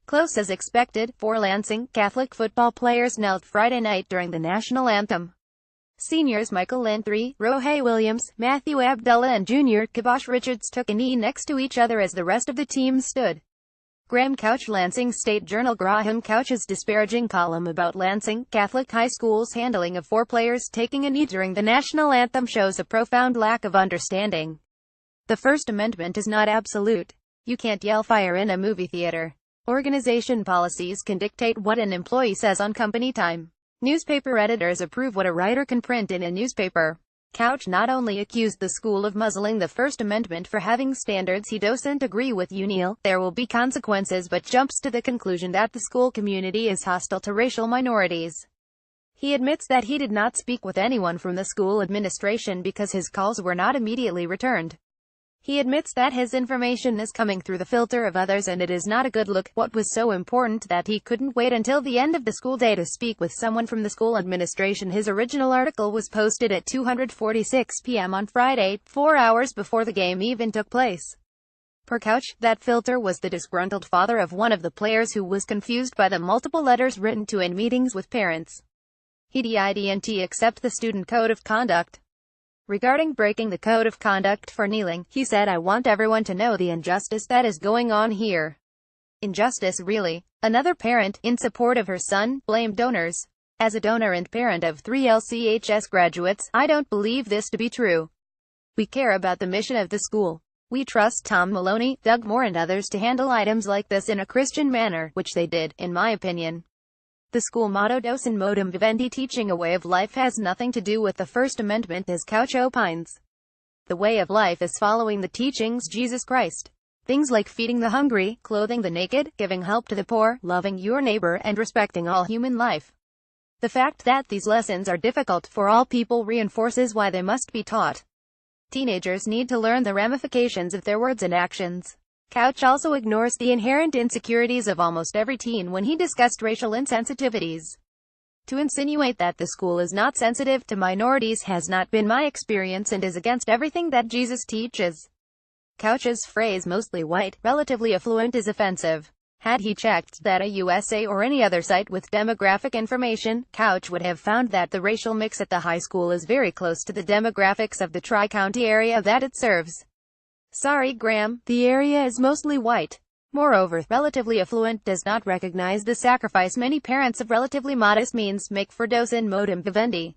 Close as expected, 4 Lansing Catholic football players knelt Friday night during the national anthem. Seniors Michael Lindry, Rohay Williams, Matthew Abdullah and Junior Kibosh Richards took a knee next to each other as the rest of the team stood. Graham Couch. Lansing State Journal. Graham Couch's disparaging column about Lansing Catholic High School's handling of 4 players taking a knee during the national anthem shows a profound lack of understanding. The First Amendment is not absolute. You can't yell fire in a movie theater. Organization policies can dictate what an employee says on company time. Newspaper editors approve what a writer can print in a newspaper. Couch not only accused the school of muzzling the First Amendment for having standards he doesn't agree with. There will be consequences, but jumps to the conclusion that the school community is hostile to racial minorities. He admits that he did not speak with anyone from the school administration because his calls were not immediately returned. He admits that his information is coming through the filter of others and it is not a good look. What was so important that he couldn't wait until the end of the school day to speak with someone from the school administration? His original article was posted at 2:46 p.m. on Friday, 4 hours before the game even took place. Per Couch, that filter was the disgruntled father of one of the players who was confused by the multiple letters written to in meetings with parents. He didn't accept the student code of conduct. Regarding breaking the code of conduct for kneeling, he said, "I want everyone to know the injustice that is going on here." Injustice, really? Another parent, in support of her son, blamed donors. As a donor and parent of 3 LCHS graduates, I don't believe this to be true. We care about the mission of the school. We trust Tom Maloney, Doug Moore and others to handle items like this in a Christian manner, which they did, in my opinion. The school motto Docem Modum Vivendi, teaching a way of life, has nothing to do with the First Amendment, as Couch opines. The way of life is following the teachings Jesus Christ. Things like feeding the hungry, clothing the naked, giving help to the poor, loving your neighbor, and respecting all human life. The fact that these lessons are difficult for all people reinforces why they must be taught. Teenagers need to learn the ramifications of their words and actions. Couch also ignores the inherent insecurities of almost every teen when he discussed racial insensitivities. To insinuate that the school is not sensitive to minorities has not been my experience and is against everything that Jesus teaches. Couch's phrase "mostly white, relatively affluent" is offensive. Had he checked that a USA or any other site with demographic information, Couch would have found that the racial mix at the high school is very close to the demographics of the Tri-County area that it serves. Sorry, Graham, the area is mostly white. Moreover, relatively affluent does not recognize the sacrifice many parents of relatively modest means make for Docem Modum Vivendi.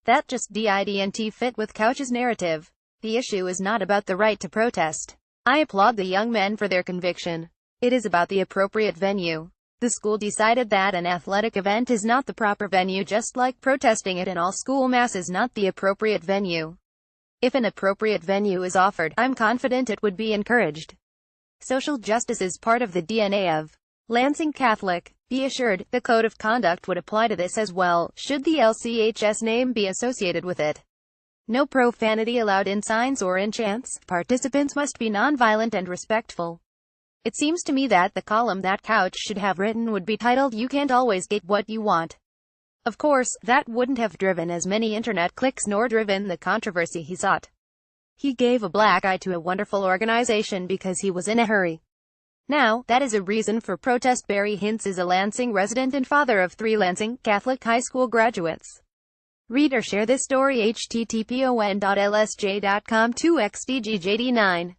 That just didn't fit with Couch's narrative. The issue is not about the right to protest. I applaud the young men for their conviction. It is about the appropriate venue. The school decided that an athletic event is not the proper venue, just like protesting at an all-school mass is not the appropriate venue. If an appropriate venue is offered, I'm confident it would be encouraged. Social justice is part of the DNA of Lansing Catholic. Be assured, the code of conduct would apply to this as well, should the LCHS name be associated with it. No profanity allowed in signs or in chants. Participants must be nonviolent and respectful. It seems to me that the column that Couch should have written would be titled "You Can't Always Get What You Want." Of course, that wouldn't have driven as many internet clicks nor driven the controversy he sought. He gave a black eye to a wonderful organization because he was in a hurry. Now, that is a reason for protest. Barry Hintz is a Lansing resident and father of 3 Lansing Catholic High School graduates. Read or share this story http://on.lsj.com/2xdgjd9